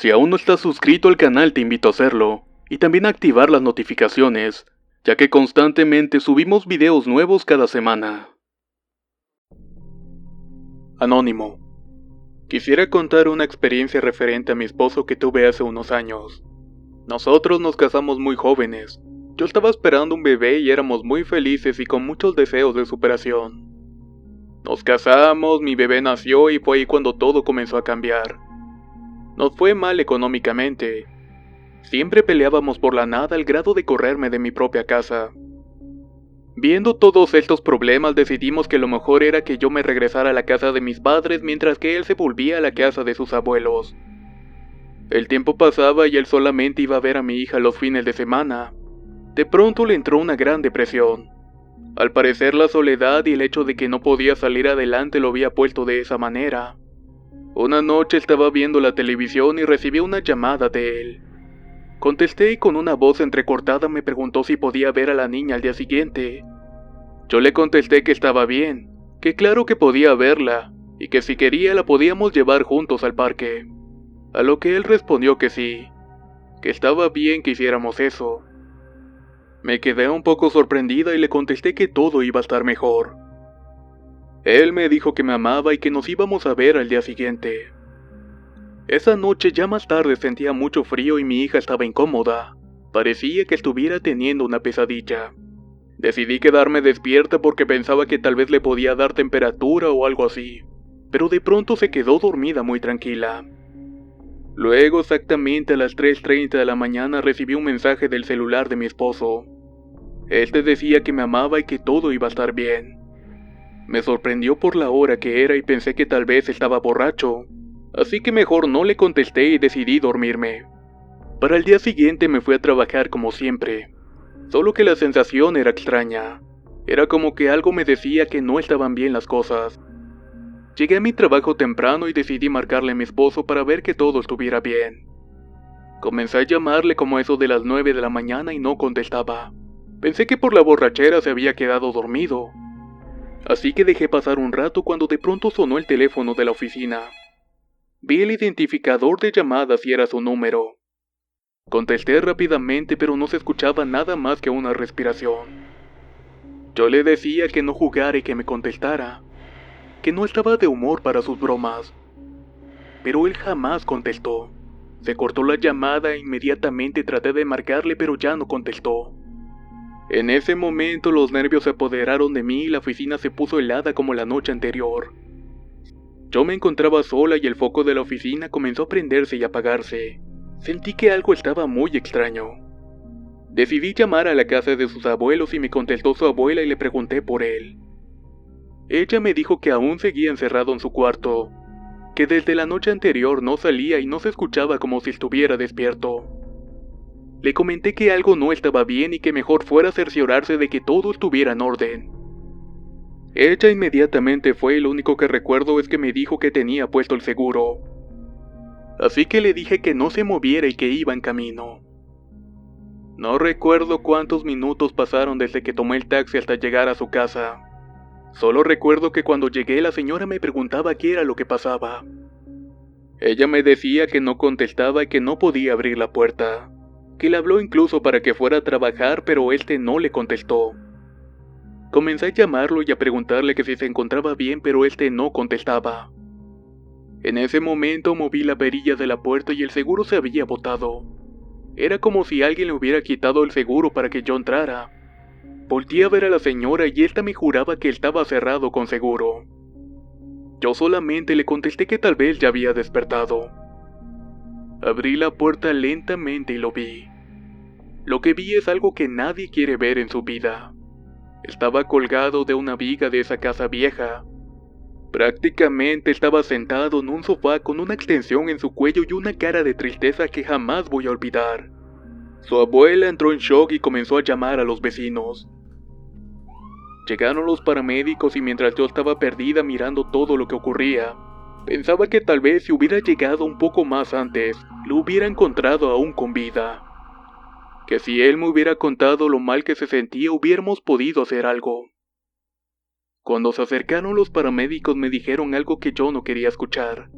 Si aún no estás suscrito al canal te invito a hacerlo, y también a activar las notificaciones, ya que constantemente subimos videos nuevos cada semana. Anónimo. Quisiera contar una experiencia referente a mi esposo que tuve hace unos años. Nosotros nos casamos muy jóvenes. Yo estaba esperando un bebé y éramos muy felices y con muchos deseos de superación. Nos casamos, mi bebé nació y fue ahí cuando todo comenzó a cambiar. Nos fue mal económicamente. Siempre peleábamos por la nada al grado de correrme de mi propia casa. Viendo todos estos problemas decidimos que lo mejor era que yo me regresara a la casa de mis padres mientras que él se volvía a la casa de sus abuelos. El tiempo pasaba y él solamente iba a ver a mi hija los fines de semana. De pronto le entró una gran depresión. Al parecer la soledad y el hecho de que no podía salir adelante lo había puesto de esa manera. Una noche estaba viendo la televisión y recibí una llamada de él. Contesté y con una voz entrecortada me preguntó si podía ver a la niña al día siguiente. Yo le contesté que estaba bien, que claro que podía verla, y que si quería la podíamos llevar juntos al parque. A lo que él respondió que sí, que estaba bien que hiciéramos eso. Me quedé un poco sorprendida y le contesté que todo iba a estar mejor. Él me dijo que me amaba y que nos íbamos a ver al día siguiente. Esa noche ya más tarde sentía mucho frío y mi hija estaba incómoda. Parecía que estuviera teniendo una pesadilla. Decidí quedarme despierta porque pensaba que tal vez le podía dar temperatura o algo así, pero de pronto se quedó dormida muy tranquila. Luego, exactamente a las 3:30 de la mañana, recibí un mensaje del celular de mi esposo. Este decía que me amaba y que todo iba a estar bien. Me sorprendió por la hora que era y pensé que tal vez estaba borracho, así que mejor no le contesté y decidí dormirme. Para el día siguiente me fui a trabajar como siempre, solo que la sensación era extraña. Era como que algo me decía que no estaban bien las cosas. Llegué a mi trabajo temprano y decidí marcarle a mi esposo para ver que todo estuviera bien. Comencé a llamarle como eso de las 9 de la mañana y no contestaba. Pensé que por la borrachera se había quedado dormido. Así que dejé pasar un rato cuando de pronto sonó el teléfono de la oficina. Vi el identificador de llamadas y era su número. Contesté rápidamente pero no se escuchaba nada más que una respiración. Yo le decía que no jugara y que me contestara, que no estaba de humor para sus bromas. Pero él jamás contestó. Se cortó la llamada e inmediatamente traté de marcarle pero ya no contestó. En ese momento los nervios se apoderaron de mí y la oficina se puso helada como la noche anterior. Yo me encontraba sola y el foco de la oficina comenzó a prenderse y apagarse. Sentí que algo estaba muy extraño. Decidí llamar a la casa de sus abuelos y me contestó su abuela y le pregunté por él. Ella me dijo que aún seguía encerrado en su cuarto, que desde la noche anterior no salía y no se escuchaba como si estuviera despierto. Le comenté que algo no estaba bien y que mejor fuera cerciorarse de que todo estuviera en orden. Ella inmediatamente fue y lo único que recuerdo es que me dijo que tenía puesto el seguro. Así que le dije que no se moviera y que iba en camino. No recuerdo cuántos minutos pasaron desde que tomé el taxi hasta llegar a su casa. Solo recuerdo que cuando llegué la señora me preguntaba qué era lo que pasaba. Ella me decía que no contestaba y que no podía abrir la puerta, que le habló incluso para que fuera a trabajar pero este no le contestó. Comencé a llamarlo y a preguntarle que si se encontraba bien pero este no contestaba. En ese momento moví la perilla de la puerta y el seguro se había botado. Era como si alguien le hubiera quitado el seguro para que yo entrara. Volté a ver a la señora y esta me juraba que estaba cerrado con seguro. Yo solamente le contesté que tal vez ya había despertado. Abrí la puerta lentamente y lo vi. Lo que vi es algo que nadie quiere ver en su vida. Estaba colgado de una viga de esa casa vieja. Prácticamente estaba sentado en un sofá con una extensión en su cuello y una cara de tristeza que jamás voy a olvidar. Su abuela entró en shock y comenzó a llamar a los vecinos. Llegaron los paramédicos y mientras yo estaba perdida mirando todo lo que ocurría, pensaba que tal vez si hubiera llegado un poco más antes, lo hubiera encontrado aún con vida. Que si él me hubiera contado lo mal que se sentía hubiéramos podido hacer algo. Cuando se acercaron los paramédicos me dijeron algo que yo no quería escuchar.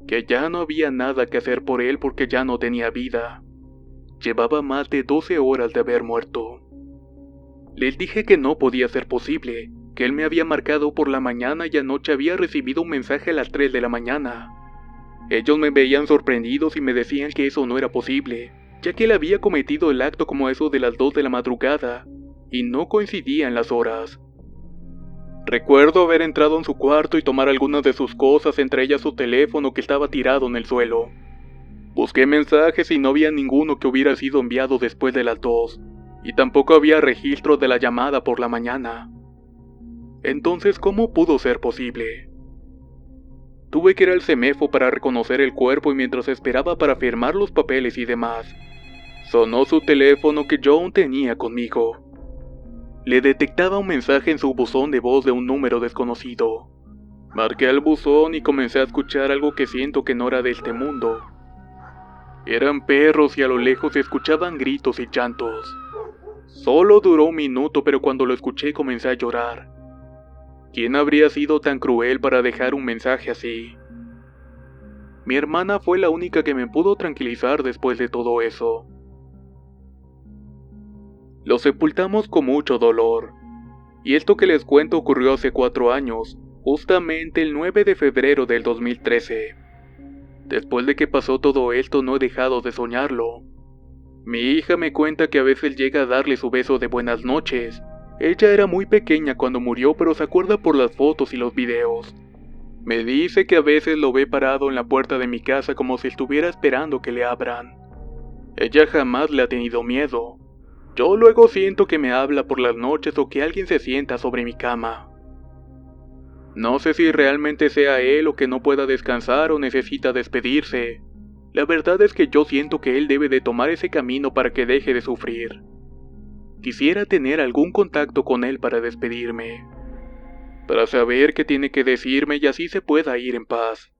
que ya no había nada que hacer por él porque ya no tenía vida. Llevaba más de 12 horas de haber muerto. Les dije que no podía ser posible, que él me había marcado por la mañana y anoche había recibido un mensaje a las 3 de la mañana. Ellos me veían sorprendidos y me decían que eso no era posible, ya que él había cometido el acto como a eso de las 2 de la madrugada, y no coincidían las horas. Recuerdo haber entrado en su cuarto y tomar algunas de sus cosas, entre ellas su teléfono que estaba tirado en el suelo. Busqué mensajes y no había ninguno que hubiera sido enviado después de las 2, y tampoco había registro de la llamada por la mañana. Entonces, ¿cómo pudo ser posible? Tuve que ir al CEMEFO para reconocer el cuerpo y mientras esperaba para firmar los papeles y demás, sonó su teléfono que yo aún tenía conmigo. Le detectaba un mensaje en su buzón de voz de un número desconocido. Marqué al buzón y comencé a escuchar algo que siento que no era de este mundo. Eran perros y a lo lejos se escuchaban gritos y llantos. Solo duró un minuto, pero cuando lo escuché comencé a llorar. ¿Quién habría sido tan cruel para dejar un mensaje así? Mi hermana fue la única que me pudo tranquilizar después de todo eso. Lo sepultamos con mucho dolor. Y esto que les cuento ocurrió hace 4 años, justamente el 9 de febrero del 2013. Después de que pasó todo esto no he dejado de soñarlo. Mi hija me cuenta que a veces llega a darle su beso de buenas noches. Ella era muy pequeña cuando murió, pero se acuerda por las fotos y los videos. Me dice que a veces lo ve parado en la puerta de mi casa como si estuviera esperando que le abran. Ella jamás le ha tenido miedo. Yo luego siento que me habla por las noches o que alguien se sienta sobre mi cama. No sé si realmente sea él o que no pueda descansar o necesita despedirse. La verdad es que yo siento que él debe de tomar ese camino para que deje de sufrir. Quisiera tener algún contacto con él para despedirme, para saber qué tiene que decirme y así se pueda ir en paz.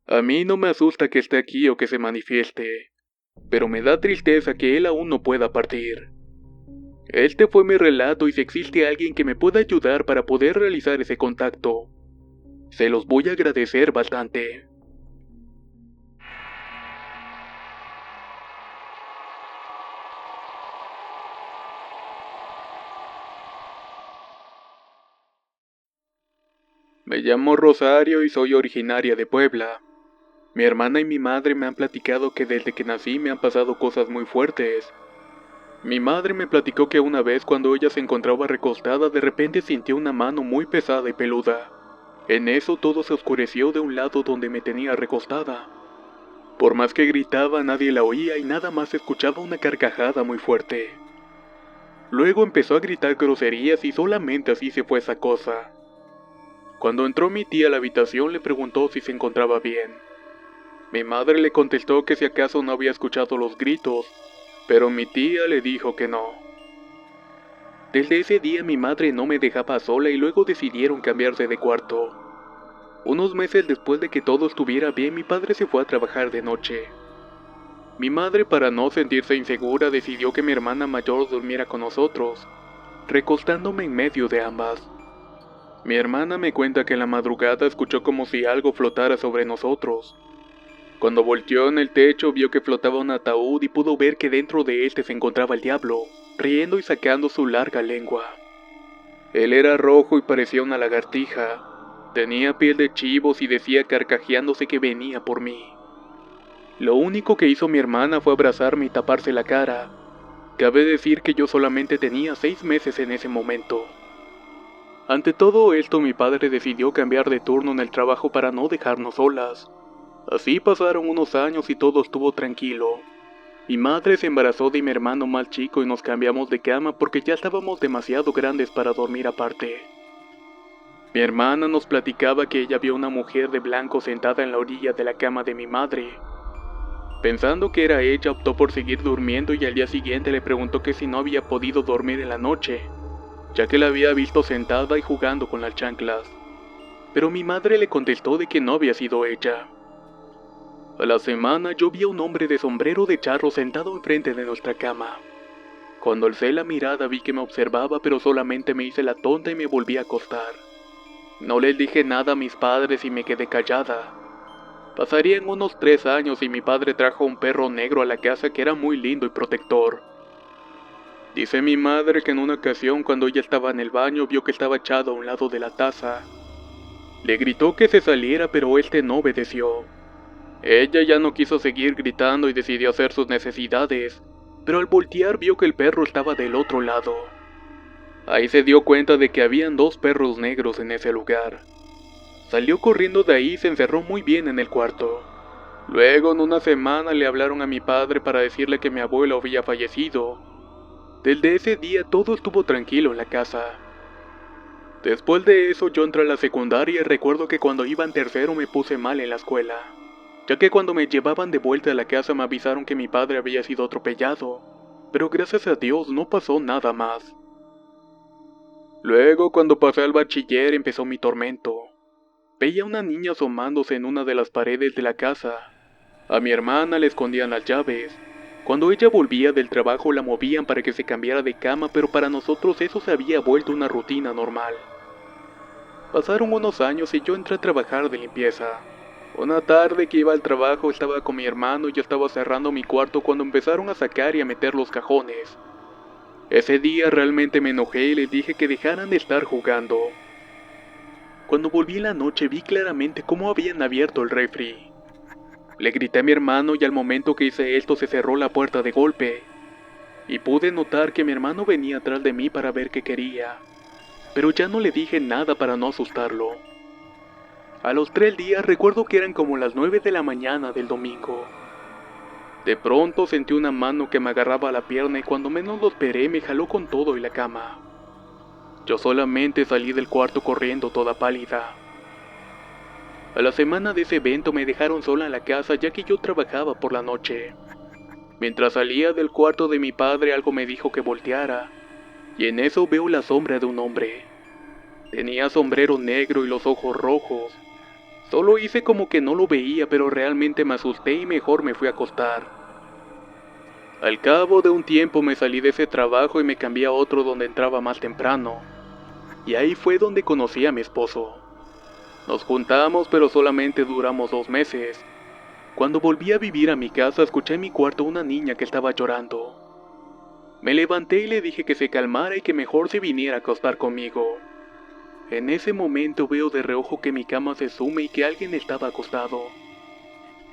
A mí no me asusta que esté aquí o que se manifieste, pero me da tristeza que él aún no pueda partir. Este fue mi relato y si existe alguien que me pueda ayudar para poder realizar ese contacto, se los voy a agradecer bastante. Me llamo Rosario y soy originaria de Puebla. Mi hermana y mi madre me han platicado que desde que nací me han pasado cosas muy fuertes. Mi madre me platicó que una vez cuando ella se encontraba recostada de repente sintió una mano muy pesada y peluda. En eso todo se oscureció de un lado donde me tenía recostada. Por más que gritaba nadie la oía y nada más escuchaba una carcajada muy fuerte. Luego empezó a gritar groserías y solamente así se fue esa cosa. Cuando entró mi tía a la habitación le preguntó si se encontraba bien. Mi madre le contestó que si acaso no había escuchado los gritos, pero mi tía le dijo que no. Desde ese día mi madre no me dejaba sola y luego decidieron cambiarse de cuarto. Unos meses después de que todo estuviera bien, mi padre se fue a trabajar de noche. Mi madre, para no sentirse insegura, decidió que mi hermana mayor durmiera con nosotros, recostándome en medio de ambas. Mi hermana me cuenta que en la madrugada escuchó como si algo flotara sobre nosotros. Cuando volteó en el techo vio que flotaba un ataúd y pudo ver que dentro de este se encontraba el diablo, riendo y sacando su larga lengua. Él era rojo y parecía una lagartija. Tenía piel de chivos y decía carcajeándose que venía por mí. Lo único que hizo mi hermana fue abrazarme y taparse la cara. Cabe decir que yo solamente tenía 6 meses en ese momento. Ante todo esto, mi padre decidió cambiar de turno en el trabajo para no dejarnos solas. Así pasaron unos años y todo estuvo tranquilo. Mi madre se embarazó de mi hermano más chico y nos cambiamos de cama porque ya estábamos demasiado grandes para dormir aparte. Mi hermana nos platicaba que ella vio una mujer de blanco sentada en la orilla de la cama de mi madre. Pensando que era ella, optó por seguir durmiendo y al día siguiente le preguntó que si no había podido dormir en la noche, ya que la había visto sentada y jugando con las chanclas. Pero mi madre le contestó de que no había sido ella. A la semana yo vi a un hombre de sombrero de charro sentado enfrente de nuestra cama. Cuando alcé la mirada vi que me observaba, pero solamente me hice la tonta y me volví a acostar. No les dije nada a mis padres y me quedé callada. Pasarían unos 3 años y mi padre trajo un perro negro a la casa que era muy lindo y protector. Dice mi madre que en una ocasión cuando ella estaba en el baño vio que estaba echado a un lado de la taza. Le gritó que se saliera pero este no obedeció. Ella ya no quiso seguir gritando y decidió hacer sus necesidades, pero al voltear vio que el perro estaba del otro lado. Ahí se dio cuenta de que habían 2 perros negros en ese lugar. Salió corriendo de ahí y se encerró muy bien en el cuarto. Luego en una semana le hablaron a mi padre para decirle que mi abuelo había fallecido. Desde ese día todo estuvo tranquilo en la casa. Después de eso yo entré a la secundaria y recuerdo que cuando iba en tercero me puse mal en la escuela, ya que cuando me llevaban de vuelta a la casa me avisaron que mi padre había sido atropellado, pero gracias a Dios no pasó nada más. Luego cuando pasé al bachiller empezó mi tormento. Veía a una niña asomándose en una de las paredes de la casa. A mi hermana le escondían las llaves. Cuando ella volvía del trabajo la movían para que se cambiara de cama, pero para nosotros eso se había vuelto una rutina normal. Pasaron unos años y yo entré a trabajar de limpieza. Una tarde que iba al trabajo estaba con mi hermano y yo estaba cerrando mi cuarto cuando empezaron a sacar y a meter los cajones. Ese día realmente me enojé y les dije que dejaran de estar jugando. Cuando volví en la noche vi claramente cómo habían abierto el refri. Le grité a mi hermano y al momento que hice esto se cerró la puerta de golpe. Y pude notar que mi hermano venía atrás de mí para ver qué quería. Pero ya no le dije nada para no asustarlo. A los 3 días recuerdo que eran como las 9 de la mañana del domingo. De pronto sentí una mano que me agarraba la pierna y cuando menos lo esperé me jaló con todo y la cama. Yo solamente salí del cuarto corriendo toda pálida. A la semana de ese evento me dejaron sola en la casa ya que yo trabajaba por la noche. Mientras salía del cuarto de mi padre algo me dijo que volteara, y en eso veo la sombra de un hombre. Tenía sombrero negro y los ojos rojos. Solo hice como que no lo veía, pero realmente me asusté y mejor me fui a acostar. Al cabo de un tiempo me salí de ese trabajo y me cambié a otro donde entraba más temprano. Y ahí fue donde conocí a mi esposo. Nos juntamos pero solamente duramos 2 meses. Cuando volví a vivir a mi casa escuché en mi cuarto una niña que estaba llorando. Me levanté y le dije que se calmara y que mejor se viniera a acostar conmigo. En ese momento veo de reojo que mi cama se sume y que alguien estaba acostado.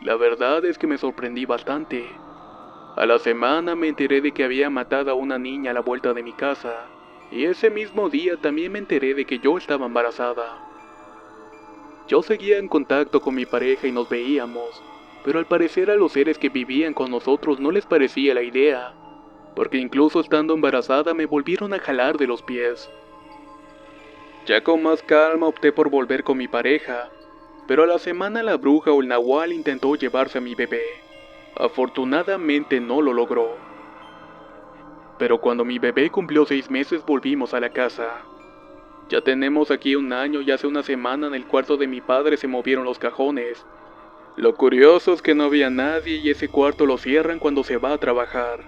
La verdad es que me sorprendí bastante. A la semana me enteré de que había matado a una niña a la vuelta de mi casa, y ese mismo día también me enteré de que yo estaba embarazada. Yo seguía en contacto con mi pareja y nos veíamos, pero al parecer a los seres que vivían con nosotros no les parecía la idea, porque incluso estando embarazada me volvieron a jalar de los pies. Ya con más calma opté por volver con mi pareja, pero a la semana la bruja o el nahual intentó llevarse a mi bebé. Afortunadamente no lo logró. Pero cuando mi bebé cumplió 6 meses volvimos a la casa. Ya tenemos aquí 1 año y hace una semana en el cuarto de mi padre se movieron los cajones. Lo curioso es que no había nadie y ese cuarto lo cierran cuando se va a trabajar.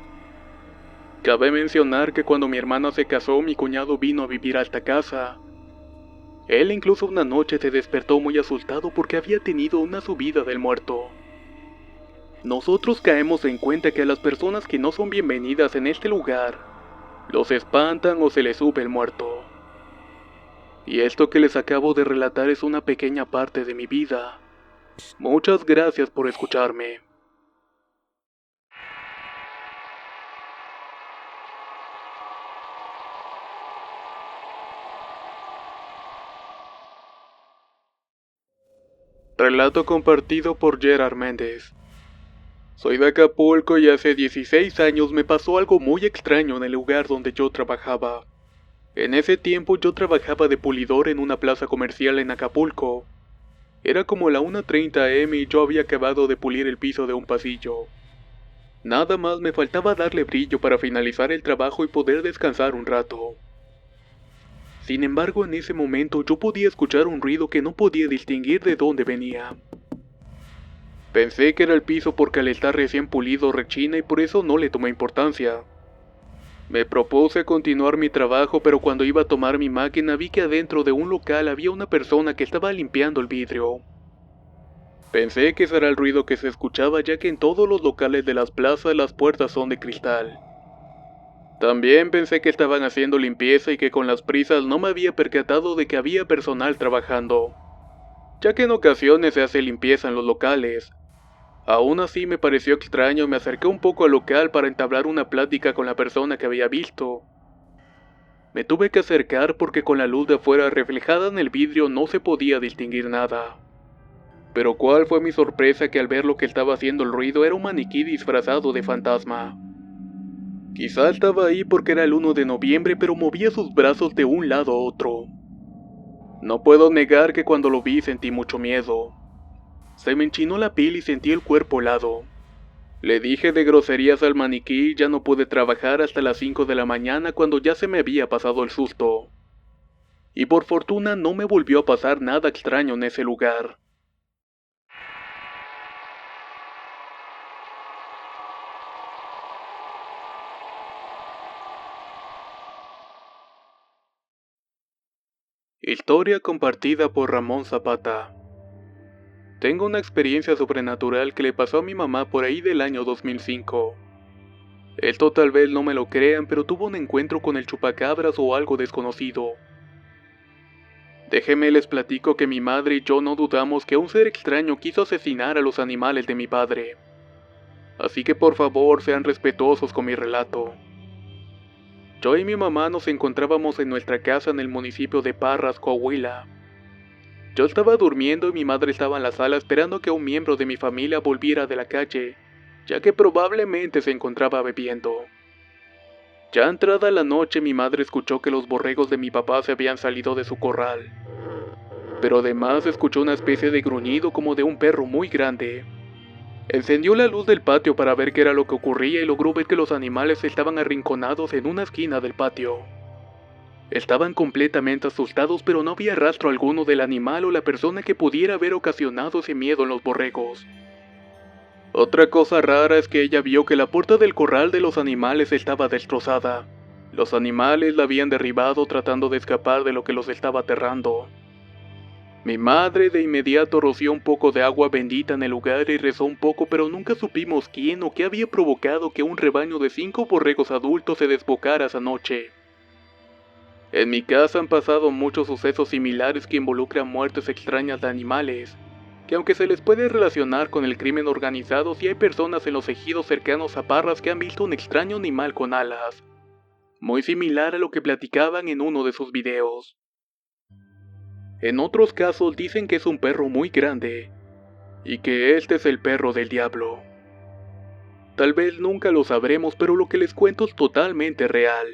Cabe mencionar que cuando mi hermana se casó mi cuñado vino a vivir a esta casa. Él incluso una noche se despertó muy asustado porque había tenido una subida del muerto. Nosotros caemos en cuenta que a las personas que no son bienvenidas en este lugar, los espantan o se les sube el muerto. Y esto que les acabo de relatar es una pequeña parte de mi vida. Muchas gracias por escucharme. Relato compartido por Gerard Méndez. Soy de Acapulco y hace 16 años me pasó algo muy extraño en el lugar donde yo trabajaba. En ese tiempo yo trabajaba de pulidor en una plaza comercial en Acapulco. Era como la 1:30 am y yo había acabado de pulir el piso de un pasillo. Nada más me faltaba darle brillo para finalizar el trabajo y poder descansar un rato. Sin embargo, en ese momento yo podía escuchar un ruido que no podía distinguir de dónde venía. Pensé que era el piso porque al estar recién pulido rechina y por eso no le tomé importancia. Me propuse continuar mi trabajo, pero cuando iba a tomar mi máquina vi que adentro de un local había una persona que estaba limpiando el vidrio. Pensé que ese era el ruido que se escuchaba, ya que en todos los locales de las plazas las puertas son de cristal. También pensé que estaban haciendo limpieza y que con las prisas no me había percatado de que había personal trabajando, ya que en ocasiones se hace limpieza en los locales. Aún así me pareció extraño y me acerqué un poco al local para entablar una plática con la persona que había visto. Me tuve que acercar porque con la luz de afuera reflejada en el vidrio no se podía distinguir nada. Pero cuál fue mi sorpresa que al ver lo que estaba haciendo el ruido era un maniquí disfrazado de fantasma. Quizá estaba ahí porque era el 1 de noviembre, pero movía sus brazos de un lado a otro. No puedo negar que cuando lo vi sentí mucho miedo. Se me enchinó la piel y sentí el cuerpo helado. Le dije de groserías al maniquí y ya no pude trabajar hasta las 5 de la mañana cuando ya se me había pasado el susto. Y por fortuna no me volvió a pasar nada extraño en ese lugar. Historia compartida por Ramón Zapata. Tengo una experiencia sobrenatural que le pasó a mi mamá por ahí del año 2005. Esto tal vez no me lo crean, pero tuvo un encuentro con el chupacabras o algo desconocido. Déjenme les platico que mi madre y yo no dudamos que un ser extraño quiso asesinar a los animales de mi padre. Así que por favor sean respetuosos con mi relato. Yo y mi mamá nos encontrábamos en nuestra casa en el municipio de Parras, Coahuila. Yo estaba durmiendo y mi madre estaba en la sala esperando que un miembro de mi familia volviera de la calle, ya que probablemente se encontraba bebiendo. Ya entrada la noche mi madre escuchó que los borregos de mi papá se habían salido de su corral. Pero además escuchó una especie de gruñido como de un perro muy grande. Encendió la luz del patio para ver qué era lo que ocurría y logró ver que los animales estaban arrinconados en una esquina del patio. Estaban completamente asustados, pero no había rastro alguno del animal o la persona que pudiera haber ocasionado ese miedo en los borregos. Otra cosa rara es que ella vio que la puerta del corral de los animales estaba destrozada. Los animales la habían derribado tratando de escapar de lo que los estaba aterrando. Mi madre de inmediato roció un poco de agua bendita en el lugar y rezó un poco, pero nunca supimos quién o qué había provocado que un rebaño de 5 borregos adultos se desbocara esa noche. En mi casa han pasado muchos sucesos similares que involucran muertes extrañas de animales, que aunque se les puede relacionar con el crimen organizado, sí hay personas en los ejidos cercanos a Parras que han visto un extraño animal con alas, muy similar a lo que platicaban en uno de sus videos. En otros casos dicen que es un perro muy grande, y que este es el perro del diablo. Tal vez nunca lo sabremos, pero lo que les cuento es totalmente real.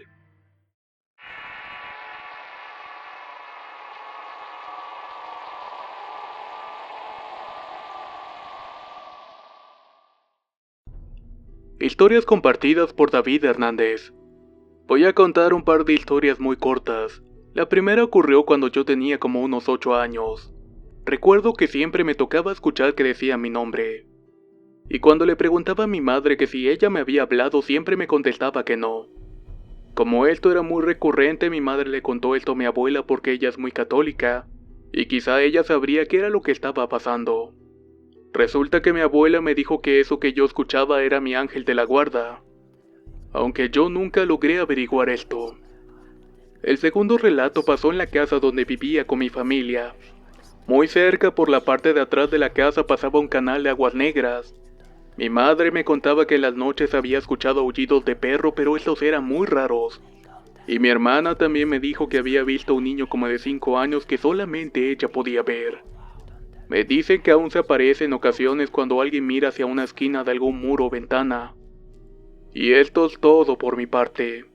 Historias compartidas por David Hernández. Voy a contar un par de historias muy cortas. La primera ocurrió cuando yo tenía como unos 8 años. Recuerdo que siempre me tocaba escuchar que decía mi nombre. Y cuando le preguntaba a mi madre que si ella me había hablado, siempre me contestaba que no. Como esto era muy recurrente, mi madre le contó esto a mi abuela porque ella es muy católica, y quizá ella sabría qué era lo que estaba pasando. Resulta que mi abuela me dijo que eso que yo escuchaba era mi ángel de la guarda, aunque yo nunca logré averiguar esto. El segundo relato pasó en la casa donde vivía con mi familia. Muy cerca por la parte de atrás de la casa pasaba un canal de aguas negras. Mi madre me contaba que en las noches había escuchado aullidos de perro, pero estos eran muy raros. Y mi hermana también me dijo que había visto a un niño como de 5 años que solamente ella podía ver. Me dicen que aún se aparece en ocasiones cuando alguien mira hacia una esquina de algún muro o ventana. Y esto es todo por mi parte.